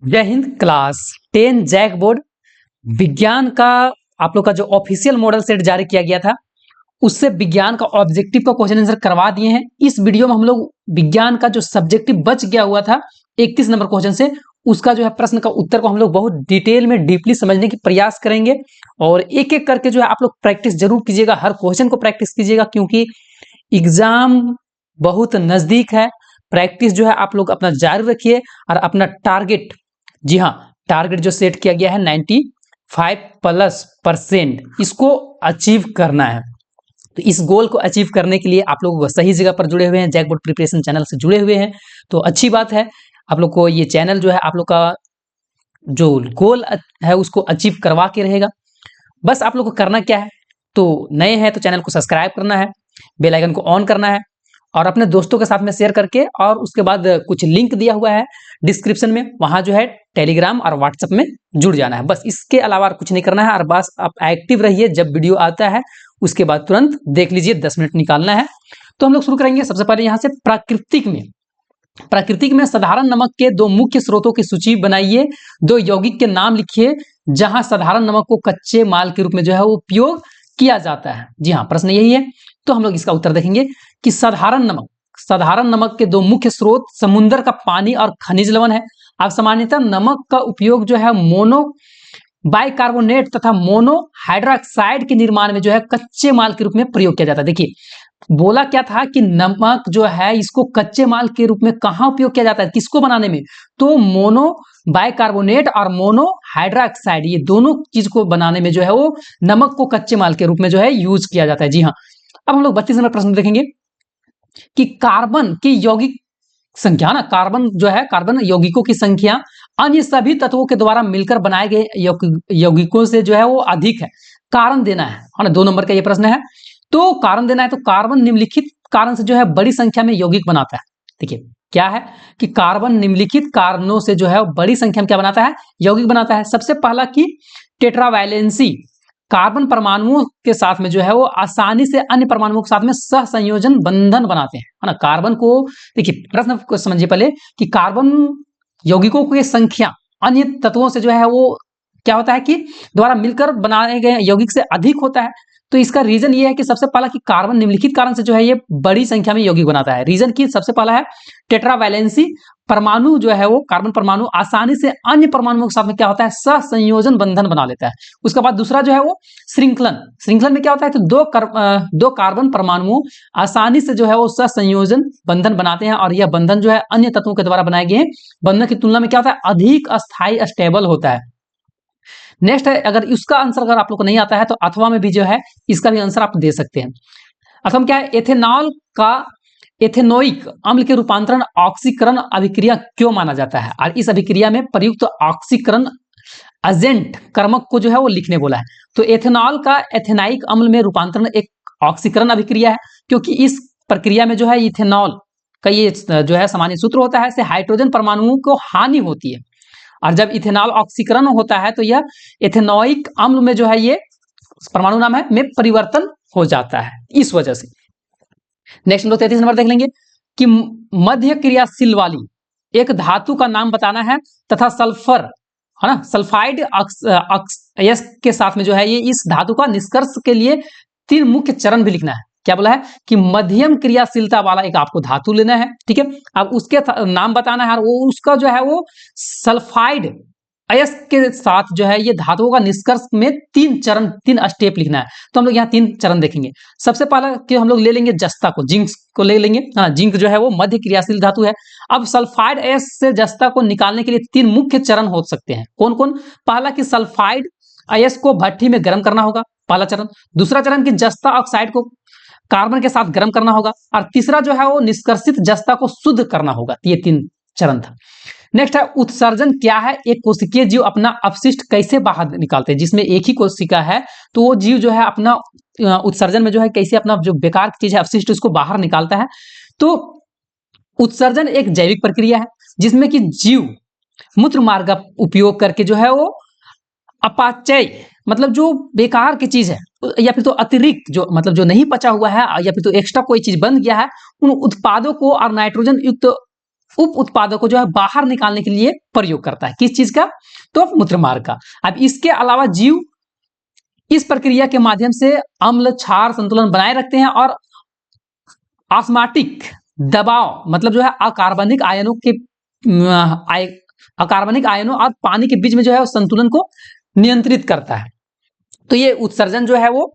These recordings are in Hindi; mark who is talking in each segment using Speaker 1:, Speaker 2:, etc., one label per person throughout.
Speaker 1: जय हिंद। क्लास 10 जैक बोर्ड विज्ञान का आप लोग का जो ऑफिशियल मॉडल सेट जारी किया गया था उससे विज्ञान का ऑब्जेक्टिव का क्वेश्चन आंसर करवा दिए हैं। इस वीडियो में हम लोग विज्ञान का जो सब्जेक्टिव बच गया हुआ था 31 नंबर क्वेश्चन से उसका जो है प्रश्न का उत्तर को हम लोग बहुत डिटेल में डीपली समझने की प्रयास करेंगे और एक एक करके जो है आप लोग प्रैक्टिस जरूर कीजिएगा, हर क्वेश्चन को प्रैक्टिस कीजिएगा क्योंकि एग्जाम बहुत नजदीक है। प्रैक्टिस जो है आप लोग अपना जारी रखिए और अपना टारगेट, जी हाँ, टारगेट जो सेट किया गया है 95+% इसको अचीव करना है। तो इस गोल को अचीव करने के लिए आप लोग सही जगह पर जुड़े हुए हैं, जैक बोर्ड प्रिपरेशन चैनल से जुड़े हुए हैं तो अच्छी बात है। आप लोग को ये चैनल जो है आप लोग का जो गोल है उसको अचीव करवा के रहेगा। बस आप लोग को करना क्या है, तो नए हैं तो चैनल को सब्सक्राइब करना है, बेल आइकन को ऑन करना है और अपने दोस्तों के साथ में शेयर करके, और उसके बाद कुछ लिंक दिया हुआ है डिस्क्रिप्शन में, वहां जो है टेलीग्राम और व्हाट्सएप में जुड़ जाना है। बस इसके अलावा कुछ नहीं करना है और बस आप एक्टिव रहिए। जब वीडियो आता है उसके बाद तुरंत देख लीजिए, 10 मिनट निकालना है। तो हम लोग शुरू करेंगे सबसे पहले यहाँ से प्राकृतिक में साधारण नमक के दो मुख्य स्रोतों की सूची बनाइए, दो यौगिक के नाम लिखिए जहां साधारण नमक को कच्चे माल के रूप में जो है वो उपयोग किया जाता है। जी हाँ, प्रश्न यही है। तो हम लोग इसका उत्तर देखेंगे कि साधारण नमक के दो मुख्य स्रोत समुद्र का पानी और खनिज लवण है। अब सामान्यतः नमक का उपयोग जो है मोनो बाइकार्बोनेट तथा मोनो हाइड्रोक्साइड के निर्माण में जो है कच्चे माल के रूप में प्रयोग किया जाता है। देखिए बोला क्या था कि नमक जो है इसको कच्चे माल के रूप में कहां उपयोग किया जाता है, किसको बनाने में, तो मोनो बाइकार्बोनेट और मोनो हाइड्रोक्साइड ये दोनों चीज को बनाने में जो है वो नमक को कच्चे माल के रूप में जो है यूज किया जाता है। जी हाँ, अब हम लोग 32 नंबर प्रश्न देखेंगे कि कार्बन की यौगिक संख्या, ना कार्बन जो है कार्बन यौगिकों की संख्या अन्य सभी तत्वों के द्वारा मिलकर बनाए गए यौगिकों से जो है वो अधिक है। कारण देना है ना, 2 नंबर का ये प्रश्न है। तो कारण देना है, तो कार्बन निम्नलिखित कारण से जो है बड़ी संख्या में यौगिक बनाता है। देखिए क्या है कि कार्बन निम्नलिखित कारणों से जो है बड़ी संख्या में क्या बनाता है, यौगिक बनाता है। सबसे पहला कि टेट्रावैलेंसी, कार्बन परमाणुओं के साथ में जो है वो आसानी से अन्य परमाणुओं के साथ में सहसंयोजन बंधन बनाते हैं, है ना। कार्बन को देखिए, प्रश्न को समझिए पहले कि कार्बन यौगिकों की संख्या अन्य तत्वों से जो है वो क्या होता है कि द्वारा मिलकर बनाए गए यौगिक से अधिक होता है। तो इसका रीजन ये है कि सबसे पहला कि कार्बन निम्नलिखित कारण से जो है ये बड़ी संख्या में यौगिक बनाता है। रीजन की सबसे पहला है टेट्रावैलेंसी, परमाणु जो है वो कार्बन परमाणु आसानी से अन्य परमाणुओं के साथ में क्या होता है, सहसंयोजन बंधन बना लेता है। उसके बाद दूसरा जो है वो श्रृंखलन में क्या होता है, तो दो कार्बन परमाणु आसानी से जो है वो सहसंयोजन बंधन बनाते हैं और यह बंधन जो है अन्य तत्वों के द्वारा बनाए गए बंधन की तुलना में क्या होता है, अधिक स्थायी स्टेबल होता है। नेक्स्ट है, अगर इसका आंसर अगर आप लोग को नहीं आता है तो अथवा में भी जो है इसका भी आंसर आप दे सकते हैं। अथवा में क्या है, एथेनॉल का एथेनोइक अम्ल के रूपांतरण ऑक्सीकरण अभिक्रिया क्यों माना जाता है, और इस अभिक्रिया में प्रयुक्त ऑक्सीकरण एजेंट कर्मक को जो है वो लिखने बोला है। तो एथेनॉल का एथेनाइक अम्ल में रूपांतरण एक ऑक्सीकरण अभिक्रिया है, क्योंकि इस प्रक्रिया में जो है इथेनॉल का ये जो है सामान्य सूत्र होता है, से हाइड्रोजन परमाणुओं को हानि होती है और जब इथेनॉल ऑक्सीकरण होता है तो यह एथेनोइक अम्ल में जो है ये परमाणु नाम है में परिवर्तन हो जाता है, इस वजह से। नेक्स्ट हम लोग 33 नंबर देख लेंगे कि मध्य क्रियाशील वाली एक धातु का नाम बताना है तथा सल्फर, है ना, सल्फाइड यस के साथ में जो है ये इस धातु का निष्कर्ष के लिए 3 मुख्य चरण भी लिखना है। क्या बोला है कि मध्यम क्रियाशीलता वाला एक आपको धातु लेना है, ठीक है। अब उसके नाम बताना है और वो उसका जो है वो सल्फाइड अयस्क के साथ जो है ये धातुओं का निष्कर्ष में 3 चरण 3 स्टेप लिखना है। तो हम लोग यहाँ 3 चरण देखेंगे। सबसे पहला कि हम लोग ले लेंगे जस्ता को, जिंक को ले लेंगे। हाँ, जिंक जो है वो मध्य क्रियाशील धातु है। अब सल्फाइड अयस्क से जस्ता को निकालने के लिए 3 मुख्य चरण हो सकते हैं। कौन कौन? पहला कि सल्फाइड अयस्क को भट्ठी में गर्म करना होगा, पहला चरण। दूसरा चरण कि जस्ता ऑक्साइड को कार्बन के साथ गर्म करना होगा और तीसरा जो है वो निष्कर्षित जस्ता को शुद्ध करना होगा। ये 3 चरण था। नेक्स्ट है उत्सर्जन क्या है, एक कोशिकीय जीव अपना अपशिष्ट कैसे बाहर निकालते हैं। जिसमें एक ही कोशिका है तो वो जीव जो है अपना उत्सर्जन में जो है कैसे अपना जो बेकार चीज है अपशिष्ट उसको बाहर निकालता है। तो उत्सर्जन एक जैविक प्रक्रिया है जिसमें कि जीव मूत्र मार्ग का उपयोग करके जो है वो अपाचय मतलब जो बेकार की चीज है या फिर तो अतिरिक्त जो मतलब जो नहीं पचा हुआ है या फिर तो एक्स्ट्रा कोई चीज बन गया है उन उत्पादों को और नाइट्रोजन युक्त उप उत्पादों को जो है बाहर निकालने के लिए प्रयोग करता है। किस चीज का? तो मूत्र मार्ग का। अब इसके अलावा जीव इस प्रक्रिया के माध्यम से अम्ल क्षार संतुलन बनाए रखते हैं और ऑस्मोटिक दबाव मतलब जो है अकार्बनिक आयनों के अकार्बनिक आयनों और पानी के बीच में जो है संतुलन को नियंत्रित करता है। तो ये उत्सर्जन जो है वो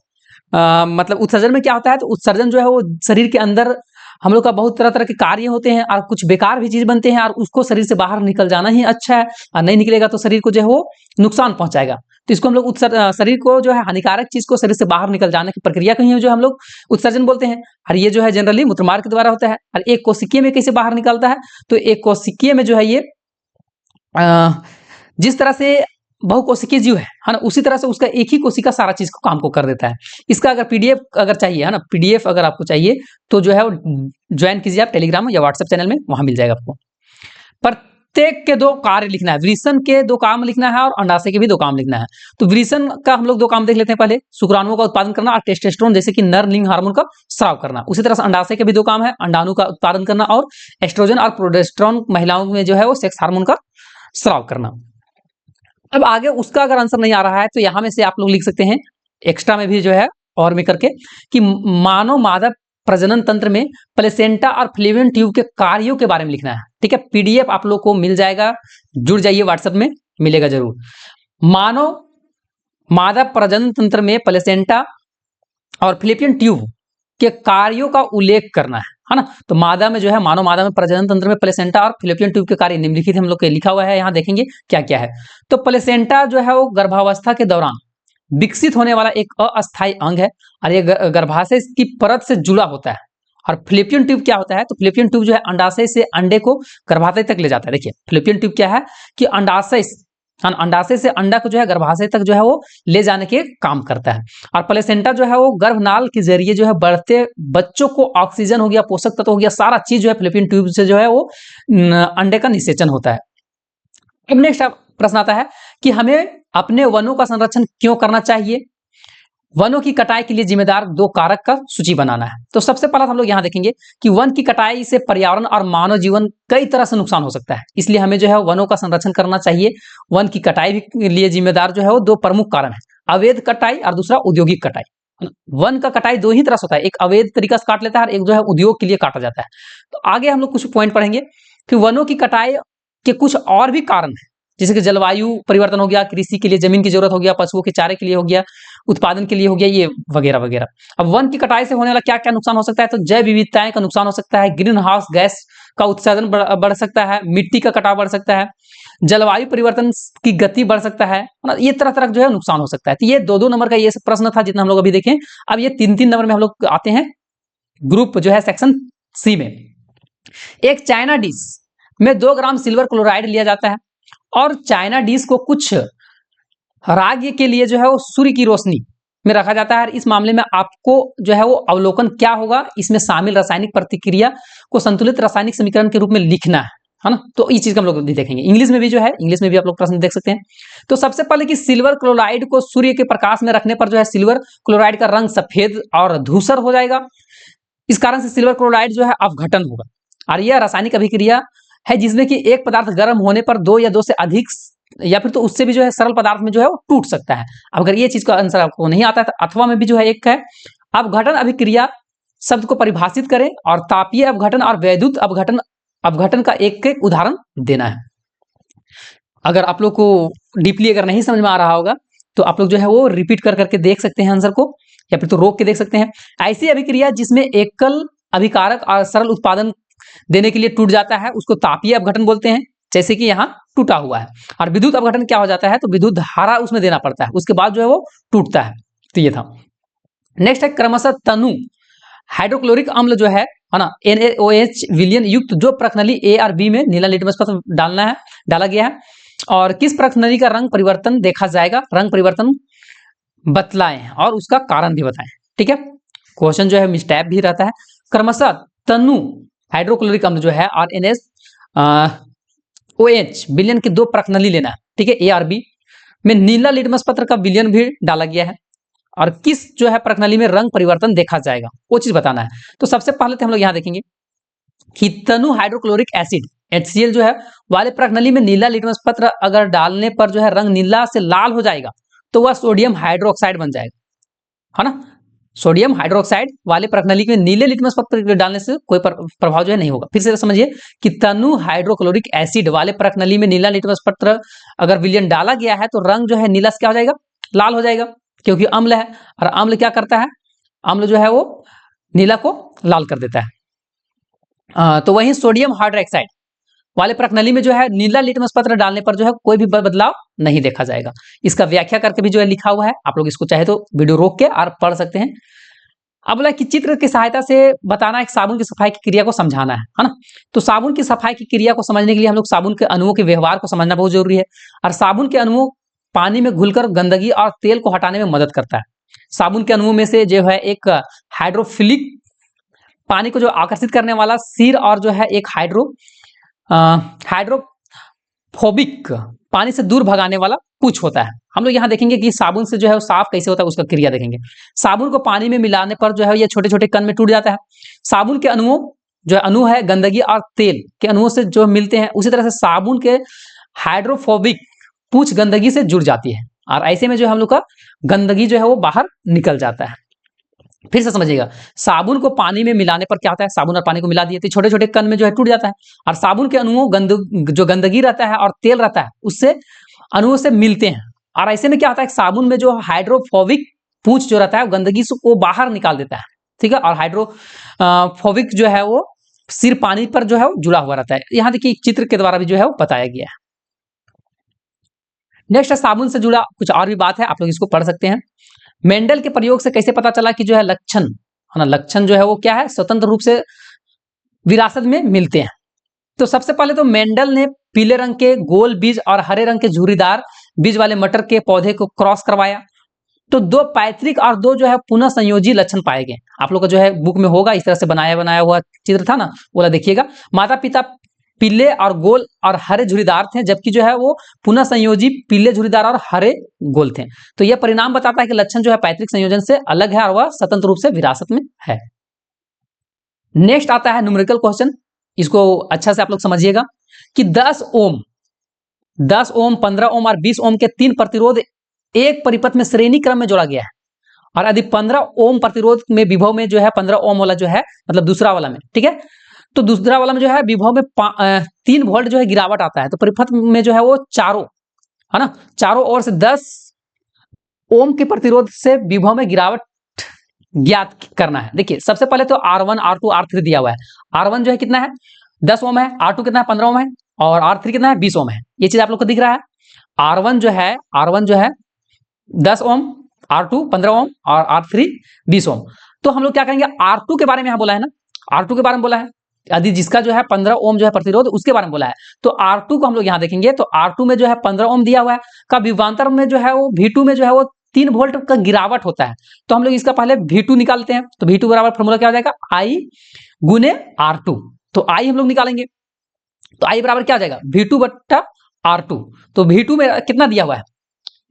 Speaker 1: मतलब उत्सर्जन में क्या होता है? तो उत्सर्जन जो है वो शरीर के अंदर हम लोग का बहुत तरह तरह के कार्य होते हैं और कुछ बेकार भी चीज बनते हैं और उसको शरीर से बाहर निकल जाना ही अच्छा है, और नहीं निकलेगा तो शरीर को जो है वो नुकसान पहुंचाएगा। तो इसको हम लोग शरीर को जो है हानिकारक चीज को शरीर से बाहर निकल जाने की प्रक्रिया को ही जो हम लोग उत्सर्जन बोलते हैं। और ये जो है जनरली मूत्रमार्ग के द्वारा होता है। और एक कोशिकीय में कैसे बाहर निकलता है? तो एक कोशिकीय में जो है ये जिस तरह से बहुकोशिकीय जीव है ना, उसी तरह से उसका एक ही कोशिका सारा चीज को काम को कर देता है। इसका अगर पीडीएफ अगर चाहिए है ना, पीडीएफ अगर आपको चाहिए तो जो है वो ज्वाइन कीजिए आप टेलीग्राम या व्हाट्सएप चैनल में, वहां मिल जाएगा आपको। प्रत्येक के 2 कार्य लिखना है, वृषण के 2 काम लिखना है और अंडाशय के भी 2 काम लिखना है। तो वृषण का हम लोग 2 काम देख लेते हैं पहले, शुक्राणुओं का उत्पादन करना और टेस्टोस्टेरोन जैसे कि नर लिंग हार्मोन का स्राव करना। उसी तरह से अंडाशय के भी 2 काम है, अंडाणु का उत्पादन करना और एस्ट्रोजन और प्रोजेस्टेरोन महिलाओं में जो है वो सेक्स हार्मोन का स्राव करना। अब आगे उसका अगर आंसर नहीं आ रहा है तो यहां में से आप लोग लिख सकते हैं एक्स्ट्रा में भी जो है और में करके कि मानव मादक प्रजनन तंत्र में प्लेसेंटा और फ्लेवियन ट्यूब के कार्यों के बारे में लिखना है। ठीक है, पीडीएफ आप लोग को मिल जाएगा, जुड़ जाइए, व्हाट्सएप में मिलेगा जरूर। मानव मादक प्रजनन तंत्र में प्लेसेंटा और फ्लेवियन ट्यूब के कार्यों का उल्लेख करना है ना। तो मादा में जो है मानव मादा में प्रजनन तंत्र में प्लेसेंटा और फ्लेवियन ट्यूब के कार्य निम्नलिखित हम लोग के लिखा हुआ है, यहाँ देखेंगे क्या क्या है। तो प्लेसेंटा जो है वो गर्भावस्था के दौरान विकसित होने वाला एक अस्थायी अंग है और ये गर्भाशय की परत से जुड़ा होता है। और फ्लेवियन ट्यूब क्या होता है? तो फ्लेवियन ट्यूब जो है अंडाशय से अंडे को गर्भाशय तक ले जाता है। देखिए फ्लेवियन ट्यूब क्या है कि अंडाशय से अंडा को जो है गर्भाशय तक जो है वो ले जाने के काम करता है। और प्लेसेंटा जो है वो गर्भनाल के जरिए जो है बढ़ते बच्चों को ऑक्सीजन हो गया, पोषक तत्व हो गया, सारा चीज जो है फ्लेवियन ट्यूब से जो है वो अंडे का निषेचन होता है। अब नेक्स्ट प्रश्न आता है कि हमें अपने वनों का संरक्षण क्यों करना चाहिए? वनों की कटाई के लिए जिम्मेदार 2 कारक का सूची बनाना है। तो सबसे पहला हम लोग यहाँ देखेंगे कि वन की कटाई से पर्यावरण और मानव जीवन कई तरह से नुकसान हो सकता है, इसलिए हमें जो है वनों का संरक्षण करना चाहिए। वन की कटाई के लिए जिम्मेदार जो है वो 2 प्रमुख कारण है, अवैध कटाई और दूसरा औद्योगिक कटाई। वन का कटाई 2 ही तरह से होता है, एक अवैध तरीका से काट लेता है और एक जो है उद्योग के लिए काटा जाता है। तो आगे हम लोग कुछ पॉइंट पढ़ेंगे कि वनों की कटाई के कुछ और भी कारण है, जैसे कि जलवायु परिवर्तन हो गया, कृषि के लिए जमीन की जरूरत हो गया, पशुओं के चारे के लिए हो गया, उत्पादन के लिए हो गया, ये वगैरह वगैरह। अब वन की कटाई से होने वाला क्या क्या नुकसान हो सकता है? तो जैव विविधताएं का नुकसान हो सकता है, ग्रीन हाउस गैस का उत्सर्जन बढ़ सकता है, मिट्टी का कटाव बढ़ सकता है, जलवायु परिवर्तन की गति बढ़ सकता है, ये तरह तरह जो है नुकसान हो सकता है। तो ये 2-2 नंबर का ये प्रश्न था जितना हम लोग अभी देखें। अब ये 3-3 नंबर में हम लोग आते हैं ग्रुप जो है सेक्शन सी में। एक चाइना डिश में 2 ग्राम सिल्वर क्लोराइड लिया जाता है और चाइना डिश को कुछ राज्य के लिए जो है वो सूर्य की रोशनी में रखा जाता है। इस मामले में आपको जो है वो अवलोकन क्या होगा, इसमें शामिल रासायनिक प्रतिक्रिया को संतुलित रासायनिक समीकरण के रूप में लिखना है ना। तो इस चीज का हम लोग भी देखेंगे, इंग्लिश में भी जो है, इंग्लिश में भी आप लोग प्रश्न देख सकते हैं। तो सबसे पहले कि सिल्वर क्लोराइड को सूर्य के प्रकाश में रखने पर जो है सिल्वर क्लोराइड का रंग सफेद और धूसर हो जाएगा। इस कारण से सिल्वर क्लोराइड जो है अवघटन होगा और यह रासायनिक अभिक्रिया है जिसमें कि एक पदार्थ गर्म होने पर 2 या 2 से अधिक या फिर तो उससे भी जो है सरल पदार्थ में जो है वो टूट सकता है। अब अगर ये चीज का आंसर आपको नहीं आता है तो अथवा में भी जो है एक है। अपघटन अभिक्रिया शब्द को परिभाषित करें और तापीय अपघटन और वैद्युत अपघटन का एक एक उदाहरण देना है। अगर आप लोग को डीपली अगर नहीं समझ में आ रहा होगा तो आप लोग जो है वो रिपीट कर करके देख सकते हैं आंसर को, या फिर तो रोक के देख सकते हैं। ऐसी अभिक्रिया जिसमें एकल अभिकारक और सरल उत्पादन देने के लिए टूट जाता है उसको तापीय अपघटन बोलते हैं, जैसे कि यहाँ टूटा हुआ है। और विद्युत अपघटन क्या हो जाता है? तो विद्युत धारा उसमें देना पड़ता है, उसके बाद जो है वो टूटता है। तो ये था। नेक्स्ट है क्रमशः तनु हाइड्रोक्लोरिक अम्ल जो है ना, NaOH विलयन युक्त जो प्रश्नली A और B में नीला लिटमस पत्र डाला गया है। और किस प्रश्नली का रंग परिवर्तन देखा जाएगा? रंग परिवर्तन बतलाएं और उसका कारण भी बताएं। ठीक है, क्वेश्चन जो है मिसटैप भी रहता है। क्रमशः तनु हाइड्रोक्लोरिक अम्ल जो है और NaOH विलयन के 2 प्रश्नली लेना है। ठीक है, A और B में नीला लिटमस पत्र का विलयन भी डाला गया है और किस जो है प्रश्नली में रंग परिवर्तन देखा जाएगा वो चीज बताना है। तो सबसे पहले तो हम लोग यहाँ देखेंगे कि तनु हाइड्रोक्लोरिक एसिड HCl जो है वाले प्रणाली में नीला लिटमस पत्र अगर डालने पर जो है रंग नीला से लाल हो जाएगा तो वह सोडियम हाइड्रोक्साइड बन जाएगा, है ना। सोडियम हाइड्रोक्साइड वाले प्रणाली में नीले लिटमस पत्र डालने से कोई प्रभाव जो है नहीं होगा। फिर से समझिए कि तनु हाइड्रोक्लोरिक एसिड वाले प्रणाली में नीला लिटमस पत्र अगर विलयन डाला गया है तो रंग जो है नीला से क्या हो जाएगा, लाल हो जाएगा, क्योंकि अम्ल है, और अम्ल क्या करता है, अम्ल जो है वो नीला को लाल कर देता है। तो वहीं सोडियम हाइड्रोक्साइड वाले प्रणाली में जो है नीला लिटमस पत्र डालने पर जो है कोई भी बदलाव नहीं देखा जाएगा। इसका व्याख्या करके भी जो है लिखा हुआ है, आप लोग इसको चाहे तो वीडियो रोक के और पढ़ सकते हैं। अब बोला कि चित्र की सहायता से बताना एक साबुन की सफाई की क्रिया को समझाना है ना। तो साबुन की सफाई की क्रिया को समझने के लिए हम लोग साबुन के अणुओं के व्यवहार को समझना बहुत जरूरी है। और साबुन के अणुओं पानी में घुलकर गंदगी और तेल को हटाने में मदद करता है। साबुन के अणुओं में से जो है एक हाइड्रोफिलिक पानी को जो आकर्षित करने वाला सिर और जो है एक हाइड्रोफोबिक पानी से दूर भगाने वाला पूछ होता है। हम लोग यहाँ देखेंगे कि साबुन से जो है वो साफ कैसे होता है, उसका क्रिया देखेंगे। साबुन को पानी में मिलाने पर जो है ये छोटे छोटे कण में टूट जाता है। साबुन के अणुओं जो अणु है गंदगी और तेल के अणुओं से जो मिलते हैं, उसी तरह से साबुन के हाइड्रोफोबिक पूछ गंदगी से जुड़ जाती है और ऐसे में जो हम लोग का गंदगी जो है वो बाहर निकल जाता है। फिर से समझिएगा, साबुन को पानी में मिलाने पर क्या होता है, साबुन और पानी को मिला दिए तो छोटे छोटे कण में जो है टूट जाता है और साबुन के अणुओं जो गंदगी रहता है और तेल रहता है उससे अणुओं से मिलते हैं और ऐसे में क्या होता है, साबुन में जो हाइड्रोफोबिक पूंछ जो रहता है वो गंदगी को बाहर निकाल देता है, ठीक है। और हाइड्रोफोबिक जो है वो सिर पानी पर जो है वो जुड़ा हुआ रहता है। यहाँ देखिए चित्र के द्वारा भी जो है वो बताया गया है। नेक्स्ट साबुन से जुड़ा कुछ और भी बात है, आप लोग इसको पढ़ सकते हैं। मेंडल के प्रयोग से कैसे पता चला कि जो है लक्षण, है ना, लक्षण जो है वो क्या है, स्वतंत्र रूप से विरासत में मिलते हैं। तो सबसे पहले तो मेंडल ने पीले रंग के गोल बीज और हरे रंग के झुर्रीदार बीज वाले मटर के पौधे को क्रॉस करवाया, तो 2 पैतृक और 2 जो है पुनः संयोजी लक्षण पाए गए। आप लोग का जो है बुक में होगा, इस तरह से बनाया हुआ चित्र था ना, बोला देखिएगा। माता पिता पीले और गोल और हरे झुर्रीदार थे, जबकि जो है वो पुनः संयोजी पीले झुर्रीदार और हरे गोल थे। तो यह परिणाम बताता है कि लक्षण जो है पैतृक संयोजन से अलग है और वह स्वतंत्र रूप से विरासत में है। नेक्स्ट आता है न्यूमेरिकल क्वेश्चन, इसको अच्छा से आप लोग समझिएगा कि 10 ओम, 15 ओम और 20 ओम के 3 प्रतिरोध एक परिपथ में श्रेणी क्रम में जोड़ा गया है और यदि 15 ओम प्रतिरोध में विभव में जो है 15 ओम वाला जो है मतलब दूसरा वाला में, ठीक है, तो दूसरा वाला में जो है विभव में 3 वोल्ट जो है गिरावट आता है, तो परिपथ में जो है वो चारों, है ना, चारों ओर से 10 ओम के प्रतिरोध से विभव में गिरावट ज्ञात करना है। देखिए सबसे पहले तो R1, R2, R3 दिया हुआ है। R1 जो है कितना है, 10 ओम है, R2 कितना है, 15 ओम है, और R3 कितना है, 20 ओम है। ये चीज आप लोग को दिख रहा है। R1 जो है 10 ओम, R2 15 ओम और R3 20 ओम। तो हम लोग क्या करेंगे, R2 के बारे में यहाँ बोला है ना, R2 के बारे में बोला है, यदि जिसका जो है 15 ओम जो है प्रतिरोध उसके बारे में बोला है, तो R2 को हम लोग यहाँ देखेंगे। तो R2 में जो है 15 ओम दिया हुआ है, का विभवांतर में जो है वो V2 में जो है वो 3 वोल्ट का गिरावट होता है। तो हम लोग इसका पहले V2 निकालते हैं। तो V2 बराबर फॉर्मूला क्या हो जाएगा, I गुने R2। तो I हम लोग निकालेंगे, तो I बराबर क्या हो जाएगा, V2 बट्टा R2। तो V2 में कितना दिया हुआ है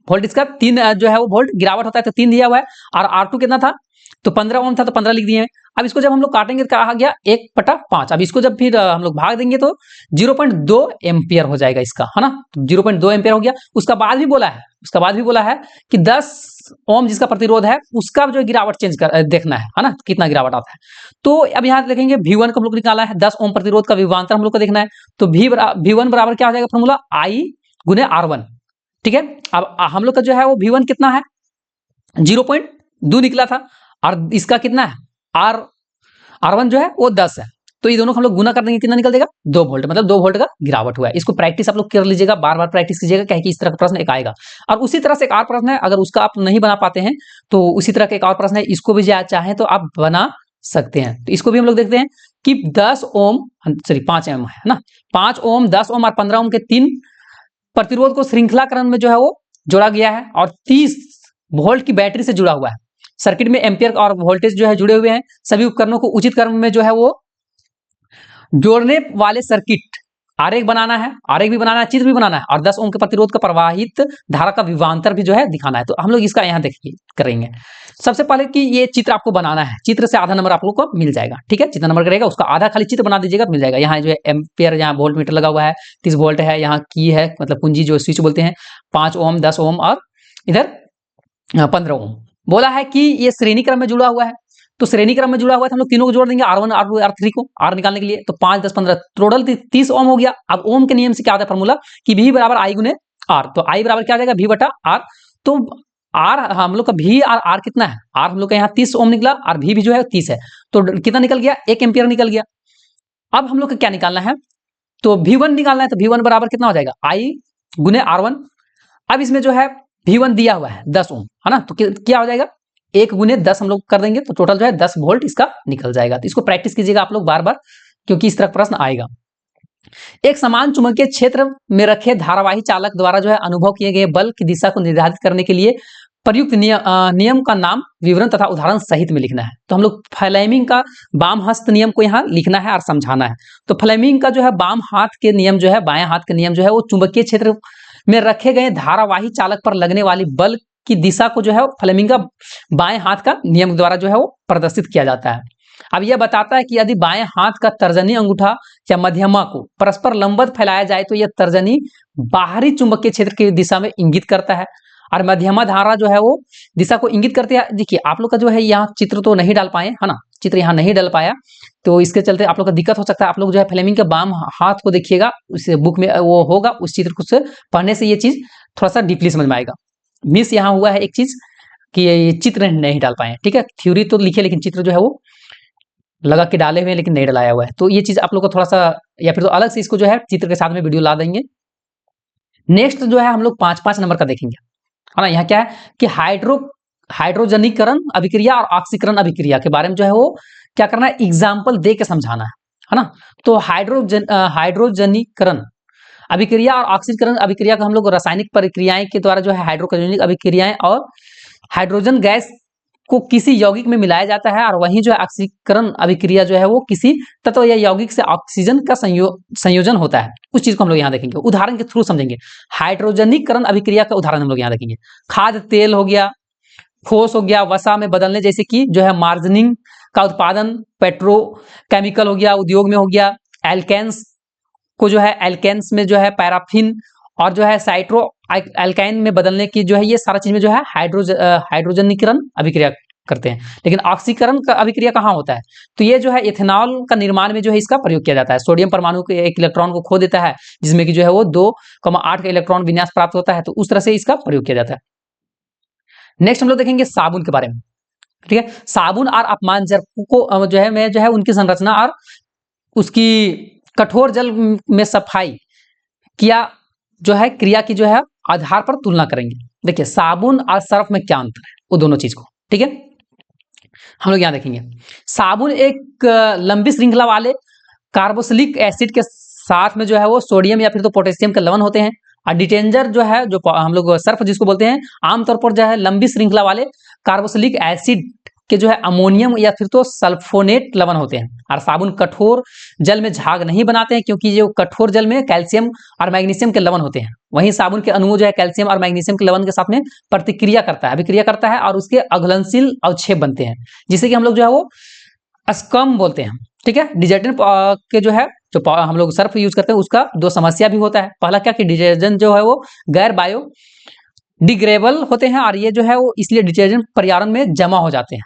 Speaker 1: वोल्ट, इसका 3 जो है वो वोल्ट गिरावट होता है, तो 3 दिया हुआ है। और R2 कितना था, तो 15 ओम था, तो 15 लिख दिए हैं। अब इसको जब हम लोग काटेंगे तो कहा गया 1/5। अब इसको जब फिर हम लोग भाग देंगे तो 0.2 एम्पियर हो जाएगा इसका, है ना, तो 0.2 एम्पियर हो गया। उसका बाद भी बोला है कि 10 ओम जिसका प्रतिरोध है उसका जो गिरावट चेंज कर देखना है ना, कितना गिरावट आता है। तो अब यहाँ देखेंगे V1 को हम लोग निकाला है, 10 ओम प्रतिरोध का विभवांतर हम लोग को देखना है। तो V1 बराबर क्या हो जाएगा फॉर्मूला, I गुने R1, ठीक है। अब हम लोग का जो है वो V1 कितना है, 0.2 निकला था, और इसका कितना है R1 जो है वो 10 है। तो ये दोनों हम लोग गुना कर देंगे, कितना निकल देगा, 2 वोल्ट, मतलब 2 वोल्ट का गिरावट हुआ है। इसको प्रैक्टिस आप लोग कर लीजिएगा, बार बार प्रैक्टिस कीजिएगा, क्या है कि इस तरह का प्रश्न एक आएगा। और उसी तरह से एक और प्रश्न है, अगर उसका आप नहीं बना पाते हैं तो उसी तरह का एक और प्रश्न है, इसको भी चाहें तो आप बना सकते हैं। तो इसको भी हम लोग देखते हैं कि 5 ओम है ना, 5 ओम, 10 ओम और 15 ओम के 3 प्रतिरोध को श्रृंखला क्रम में जो है वो जोड़ा गया है और 30 वोल्ट की बैटरी से जुड़ा हुआ है। सर्किट में एम्पियर और वोल्टेज जो है जुड़े हुए हैं। सभी उपकरणों को उचित क्रम में जो है वो जोड़ने वाले सर्किट आरेख बनाना है, आरेख भी बनाना है, चित्र भी बनाना है, और 10 ओम के प्रतिरोध का प्रवाहित धारा का विभवांतर भी जो है दिखाना है। तो हम लोग इसका यहाँ देखिए करेंगे। सबसे पहले कि ये चित्र आपको बनाना है, चित्र से आधा नंबर आप लोग को मिल जाएगा, ठीक है। जितना नंबर करेगा उसका आधा खाली चित्र बना दीजिएगा तो मिल जाएगा। यहाँ जो है एम्पियर, यहाँ वोल्ट मीटर लगा हुआ है, 30 वोल्ट है, यहाँ की है मतलब कुंजी जो स्विच बोलते हैं, 5 ओम, 10 ओम और इधर 15 ओम। बोला है कि ये श्रेणी क्रम में जुड़ा हुआ है, तो श्रेणी क्रम में जुड़ा हुआ है तो हम लोग तीनों को जोड़ देंगे, R1 R2 R3 को, R निकालने के लिए। तो 5 10 15 टोटल 30 ओम हो गया। अब ओम के नियम से क्या आता है फॉर्मूला कि V बराबर I गुने R, तो I बराबर क्या आ जाएगा V बटा R। तो R हम लोग का V और R कितना है, R हम लोग का यहाँ 30 ओम निकला और V भी जो है 30 है, तो कितना निकल गया, 1 एम्पियर निकल गया। अब हम लोग को क्या निकालना है, तो V1 निकालना है, तो V1 बराबर कितना हो जाएगा I गुने R1। अब इसमें जो है V1 दिया हुआ है 10 ओम, है ना, तो क्या हो जाएगा 1 गुने 10 हम लोग कर देंगे तो टोटल जो है 10 वोल्ट इसका निकल जाएगा। तो इसको प्रैक्टिस कीजिएगा आप लोग बार बार, क्योंकि इस तरह प्रश्न आएगा। एक समान चुंबकीय क्षेत्र में रखे धारावाही चालक द्वारा जो है अनुभव किए गए बल की दिशा को निर्धारित करने के लिए प्रयुक्त नियम का नाम, विवरण तथा उदाहरण सहित में लिखना है। तो हम लोग फ्लेमिंग का वाम हस्त नियम को यहाँ लिखना है और समझाना है। तो फ्लेमिंग का जो है वाम हाथ के नियम जो है, बाएं हाथ के नियम जो है वो चुंबकीय क्षेत्र में रखे गए धारावाही चालक पर लगने वाली बल की दिशा को जो है फ्लेमिंग का बाएं हाथ का नियम द्वारा जो है वो प्रदर्शित किया जाता है। अब यह बताता है कि यदि बाएं हाथ का तर्जनी अंगूठा या मध्यमा को परस्पर लंबवत फैलाया जाए तो यह तर्जनी बाहरी चुंबकीय क्षेत्र की दिशा में इंगित करता है और मध्यमा धारा जो है वो दिशा को इंगित करती है। देखिए आप लोग का जो है यहाँ चित्र तो नहीं डाल पाए, है ना, चित्र यहाँ नहीं डाल पाया, तो इसके चलते आप लोग का दिक्कत हो सकता है। आप लोग जो है फ्लेमिंग के बाम हाथ को देखिएगा, उस बुक में वो होगा, उस चित्र को से पढ़ने से ये चीज थोड़ा सा डीपली समझ में आएगा। मिस यहाँ हुआ है एक चीज कि ये चित्र नहीं डाल पाए, ठीक है, थ्योरी तो लिखे लेकिन चित्र जो है वो लगा के डाले हुए हैं लेकिन नहीं डलाया हुआ है। तो ये चीज आप लोग को थोड़ा सा, या फिर तो अलग से इसको जो है चित्र के साथ में वीडियो ला देंगे। नेक्स्ट जो है हम लोग 5-5 नंबर का देखेंगे, है ना। यहाँ क्या है कि हाइड्रोजनीकरण अभिक्रिया और ऑक्सीकरण अभिक्रिया के बारे में जो है वो क्या करना है, एग्जाम्पल दे के समझाना है ना। तो हाइड्रोजनीकरण अभिक्रिया और ऑक्सीकरण अभिक्रिया का हम लोग रासायनिक प्रक्रियाएं के द्वारा जो है हाइड्रोजनिक अभिक्रियाएं और हाइड्रोजन गैस को किसी यौगिक में मिलाया जाता है, और वहीं जो है ऑक्सीकरण अभिक्रिया जो है वो किसी तत्व या यौगिक से ऑक्सीजन का संयोजन होता है। उस चीज को हम लोग यहाँ देखेंगे, उदाहरण के थ्रू समझेंगे। हाइड्रोजनीकरण अभिक्रिया का उदाहरण हम लोग यहाँ देखेंगे। खाद्य तेल हो गया, ठोस हो गया, वसा में बदलने जैसे कि जो है मार्जनिंग का उत्पादन, पेट्रोकेमिकल हो गया, उद्योग में हो गया, एल्केन्स को जो है एल्केन्स में जो है पैराफिन और जो है साइट्रो एल्काइन में बदलने की जो है ये सारा चीज में जो है हाइड्रोजनीकरण अभिक्रिया करते हैं। लेकिन ऑक्सीकरण का अभिक्रिया कहाँ होता है, तो ये जो है इथेनॉल का निर्माण में जो है इसका प्रयोग किया जाता है। सोडियम परमाणु के एक इलेक्ट्रॉन को खो देता है जिसमें कि जो है वो 2,8 का इलेक्ट्रॉन विन्यास प्राप्त होता है, तो उस तरह से इसका प्रयोग किया जाता है। नेक्स्ट हम लोग देखेंगे साबुन के बारे में, ठीक है। साबुन और अपमानजनक को जो है उनकी संरचना और उसकी कठोर जल में सफाई किया जो है क्रिया की जो है आधार पर तुलना करेंगे। देखिए साबुन और सर्फ में क्या अंतर है, वो दोनों चीज को, ठीक है, हम लोग यहाँ देखेंगे। साबुन एक लंबी श्रृंखला वाले कार्बोक्सिलिक एसिड के साथ में जो है वो सोडियम या फिर तो पोटेशियम के लवण होते हैं, और डिटेंजर जो है जो हम लोग सर्फ जिसको बोलते हैं, आमतौर पर जो है लंबी श्रृंखला वाले कार्बोक्सिलिक एसिड के जो है अमोनियम या फिर तो सल्फोनेट लवण होते हैं। और साबुन कठोर जल में झाग नहीं बनाते हैं क्योंकि जो कठोर जल में कैल्शियम और मैग्नीशियम के लवण होते हैं। वहीं साबुन के अणु जो है कैल्शियम और मैग्नीशियम के लवण के साथ में प्रतिक्रिया करता है, अभिक्रिया करता है, और उसके अघुलनशील अवक्षेप बनते हैं जिसे कि हम लोग जो है वो स्कम बोलते हैं, ठीक है। डिटर्जेंट के जो है जो हम लोग सर्फ यूज करते हैं उसका 2 समस्या भी होता है। पहला क्या कि डिटर्जेंट जो है वो गैर बायो डिग्रेडेबल होते हैं, और ये जो है वो इसलिए डिटर्जेंट पर्यावरण में जमा हो जाते हैं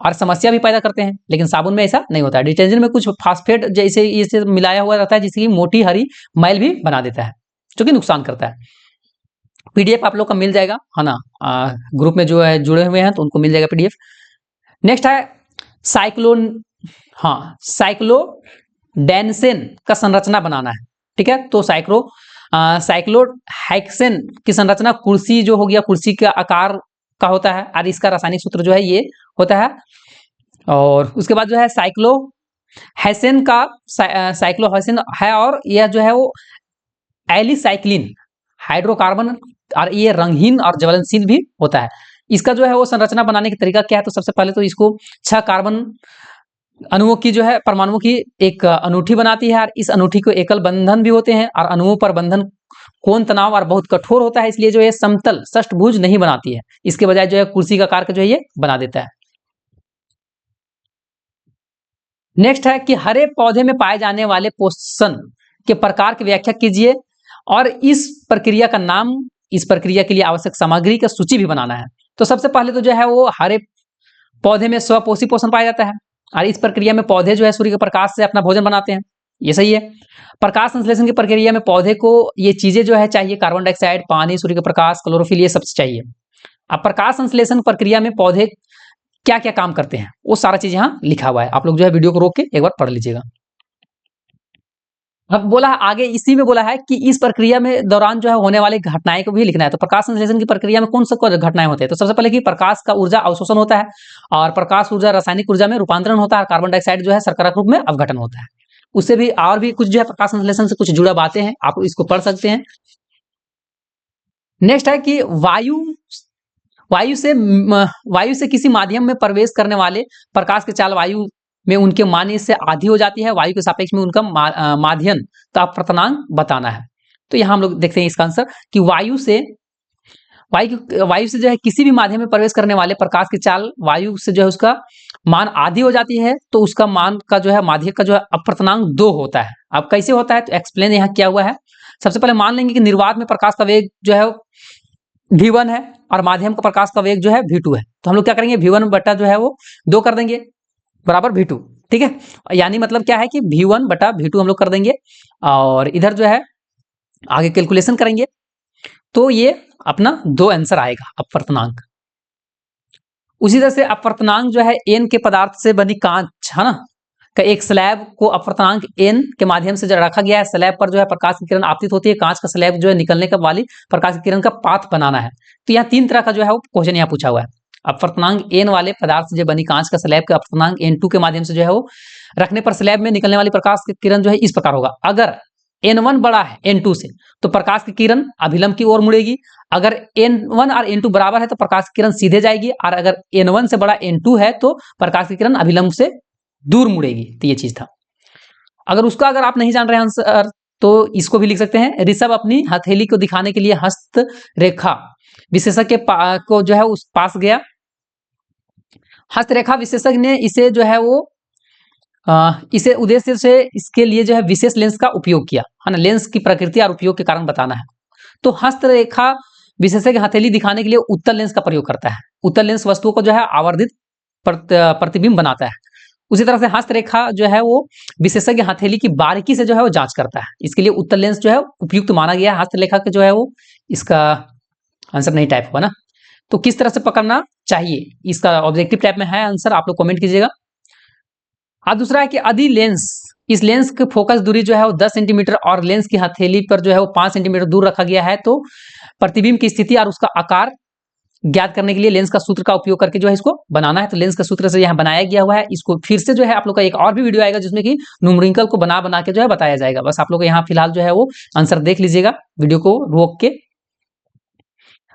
Speaker 1: और समस्या भी पैदा करते हैं। लेकिन साबुन में ऐसा नहीं होता है। डिटर्जेंट में कुछ फास्फेट जैसे इसे मिलाया हुआ रहता है जिसकी मोटी हरी मैल भी बना देता है जो कि नुकसान करता है। पीडीएफ आप लोग का मिल जाएगा, है ना, ग्रुप में जो है जुड़े हुए हैं तो उनको मिल जाएगा पीडीएफ। नेक्स्ट है साइक्लोडेनसेन का संरचना बनाना है, ठीक है। तो साइक्लोहेक्सेन की संरचना कुर्सी जो हो गया, कुर्सी का आकार का होता है, और इसका रासायनिक सूत्र जो है ये होता है। और उसके बाद जो है साइक्लोहेक्सेन है, और यह जो है वो एलिसाइक्लिन हाइड्रोकार्बन, और ये रंगहीन और ज्वलनशील भी होता है। इसका जो है वो संरचना बनाने का तरीका क्या है, तो सबसे पहले तो इसको 6 कार्बन अणुओं की जो है परमाणुओं की एक अनूठी बनाती है, और इस अनूठी को एकल बंधन भी होते हैं, और अणुओं पर बंधन कोण तनाव और बहुत कठोर होता है, इसलिए जो है समतल षष्ठभुज नहीं बनाती है, इसके बजाय जो है कुर्सी का आकार का जो है ये बना देता है। नेक्स्ट है कि हरे पौधे में पाए जाने वाले पोषण के प्रकार की व्याख्या कीजिए, और इस प्रक्रिया का नाम, इस प्रक्रिया के लिए आवश्यक सामग्री का सूची भी बनाना है। तो सबसे पहले तो जो है वो हरे पौधे में स्वपोषी पोषण पाया जाता है, और इस प्रक्रिया में पौधे जो है सूर्य के प्रकाश से अपना भोजन बनाते हैं, ये सही है। प्रकाश संश्लेषण की प्रक्रिया में पौधे को ये चीजें जो है चाहिए, कार्बन डाइऑक्साइड, पानी, सूर्य का प्रकाश, क्लोरोफिल, ये सब चाहिए। अब प्रकाश संश्लेषण प्रक्रिया में पौधे क्या क्या काम करते हैं वो सारा चीज यहाँ लिखा हुआ है, आप लोग जो है वीडियो को रोक के एक बार पढ़ लीजिएगा। अब बोला है आगे, इसी में बोला है कि इस प्रक्रिया में दौरान जो है होने वाली घटनाएं को भी लिखना है। तो प्रकाश संश्लेषण की प्रक्रिया में कौन सा घटनाएं होते हैं? तो सबसे पहले कि प्रकाश का ऊर्जा अवशोषण होता है, और प्रकाश ऊर्जा रासायनिक ऊर्जा में रूपांतरण होता है, और कार्बन डाइऑक्साइड जो है शर्करा के रूप में अवघटन होता है। उससे भी और भी कुछ जो है प्रकाश संश्लेषण से कुछ जुड़ा बातें हैं, आप इसको पढ़ सकते हैं। नेक्स्ट है कि वायु से किसी माध्यम में प्रवेश करने वाले प्रकाश के चाल वायु में उनके मान्य से आधी हो जाती है, वायु के सापेक्ष में उनका माध्यम का अपवर्तनांक बताना है। तो यहाँ हम लोग देखते हैं इसका आंसर कि वायु से जो है किसी भी माध्यम में प्रवेश करने वाले प्रकाश की चाल वायु से जो है उसका मान आधी हो जाती है, तो उसका मान का जो है माध्यम का जो है अपवर्तनांक 2 होता है। अब कैसे होता है तो एक्सप्लेन यहाँ किया हुआ है। सबसे पहले मान लेंगे कि निर्वात में प्रकाश का वेग जो है v1 है, और माध्यम का प्रकाश का वेग जो है v2 है। तो हम लोग क्या करेंगे, v1 बटा जो है वो 2 कर देंगे बराबर v2, ठीक है। यानी मतलब क्या है कि v1 बटा v2 हम लोग कर देंगे, और इधर जो है आगे कैलकुलेशन करेंगे, तो ये अपना 2 आंसर आएगा अपवर्तनांक। उसी तरह से अपवर्तनांक जो है n के पदार्थ से बनी कांच है ना, का एक स्लैब को अपवर्तनांक n के माध्यम से जो रखा गया है, स्लैब पर जो है प्रकाश की किरण आपतित होती है, कांच का स्लैब जो है निकलने का वाली प्रकाश की किरण का पाथ बनाना है। तो यहाँ 3 तरह का जो है वो क्वेश्चन यहाँ पूछा हुआ है। अपवर्तनांक n वाले पदार्थ से जो बनी कांच का स्लैब के अपवर्तनांक n2 के माध्यम से जो है वो रखने पर स्लैब में निकलने वाली प्रकाश की किरण जो है इस प्रकार होगा। अगर n1 बड़ा है n2 से तो प्रकाश की किरण अभिलंब की ओर मुड़ेगी, अगर n1 और n2 बराबर है तो प्रकाश की किरण सीधे जाएगी, और अगर n1 से बड़ा n2 है तो प्रकाश की किरण अभिलंब से दूर मुड़ेगी। तो ये चीज था। अगर आप नहीं जान रहे आंसर तो इसको भी लिख सकते हैं। ऋषभ अपनी हथेली को दिखाने के लिए हस्त रेखा विशेषज्ञ को जो है उस पास गया। हस्तरेखा विशेषज्ञ ने इसे जो है वो इसे उद्देश्य से इसके लिए जो है विशेष लेंस का उपयोग किया है ना, लेंस की प्रकृति और उपयोग के कारण बताना है। तो हस्तरेखा विशेषज्ञ हथेली दिखाने के लिए उत्तल लेंस का प्रयोग करता है। उत्तल लेंस वस्तुओं को जो है आवर्धित प्रतिबिंब बनाता है। उसी तरह से हस्तरेखा जो है वो विशेषज्ञ हथेली की बारीकी से जो है वो जांच करता है, इसके लिए उत्तल लेंस जो है उपयुक्त माना गया है। हस्तरेखा का जो है वो इसका आंसर नहीं टाइप हुआ ना, तो किस तरह से पकड़ना चाहिए इसका ऑब्जेक्टिव टाइप में है आंसर, आप लोग कमेंट कीजिएगा। अब दूसरा है कि यदि लेंस, इस लेंस की फोकस दूरी जो है वो 10 सेंटीमीटर और लेंस की हथेली पर जो है वो 5 सेंटीमीटर दूर रखा गया है, तो प्रतिबिंब की स्थिति और उसका आकार ज्ञात करने के लिए लेंस का सूत्र का उपयोग करके जो है इसको बनाना है। तो लेंस का सूत्र से यहाँ बनाया गया हुआ है। इसको फिर से जो है आप लोग का एक और भी वीडियो आएगा जिसमें कि न्यूमेरिकल को बना के जो है बताया जाएगा। बस आप लोग यहाँ फिलहाल जो है वो आंसर देख लीजिएगा वीडियो को रोक के।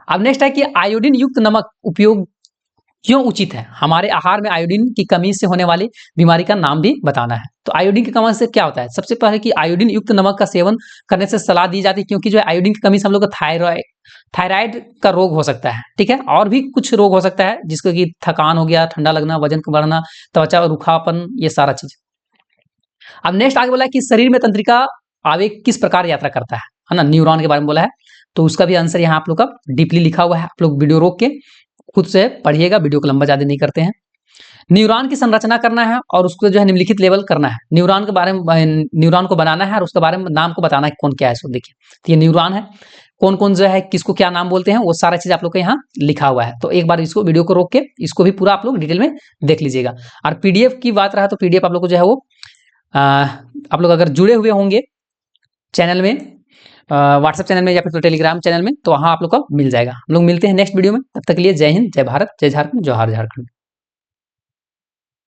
Speaker 1: अब नेक्स्ट है कि आयोडीन युक्त नमक उपयोग क्यों उचित है? हमारे आहार में आयोडीन की कमी से होने वाली बीमारी का नाम भी बताना है। तो आयोडीन की कमी से क्या होता है? सबसे पहले कि आयोडीन युक्त नमक का सेवन करने से सलाह दी जाती है, क्योंकि जो है आयोडीन की कमी से हम लोग का थायराइड का रोग हो सकता है, ठीक है, और भी कुछ रोग हो सकता है जिसको कि थकान हो गया, ठंडा लगना, वजन बढ़ना, त्वचा रूखापन, ये सारा चीज। अब नेक्स्ट आगे बोला है कि शरीर में तंत्रिका आवेग किस प्रकार यात्रा करता है ना, न्यूरॉन के बारे में बोला है। तो उसका भी आंसर यहाँ आप लोग का डीपली लिखा हुआ है, आप लोग वीडियो रोक के खुद से पढ़िएगा, वीडियो को लंबा ज्यादा नहीं करते हैं। न्यूरॉन की संरचना करना है और उसको जो है निम्नलिखित लेवल करना है। न्यूरॉन के बारे में, न्यूरॉन को बनाना है और उसके बारे में नाम को बताना है कौन क्या है। सो देखिए, तो ये न्यूरॉन है, कौन कौन जो है किसको क्या नाम बोलते हैं, वो सारा चीज आप लोग को यहाँ लिखा हुआ है। तो एक बार इसको वीडियो को रोक के इसको भी पूरा आप लोग डिटेल में देख लीजिएगा। और पीडीएफ की बात रहा तो पीडीएफ आप लोग को जो है वो आप लोग अगर जुड़े हुए होंगे चैनल में, व्हाट्सएप चैनल में या फिर टेलीग्राम चैनल में, तो वहां आप लोग को मिल जाएगा। हम लोग मिलते हैं नेक्स्ट वीडियो में, तब तक के लिए जय हिंद, जय भारत, जय झारखंड, जोहार झारखंड।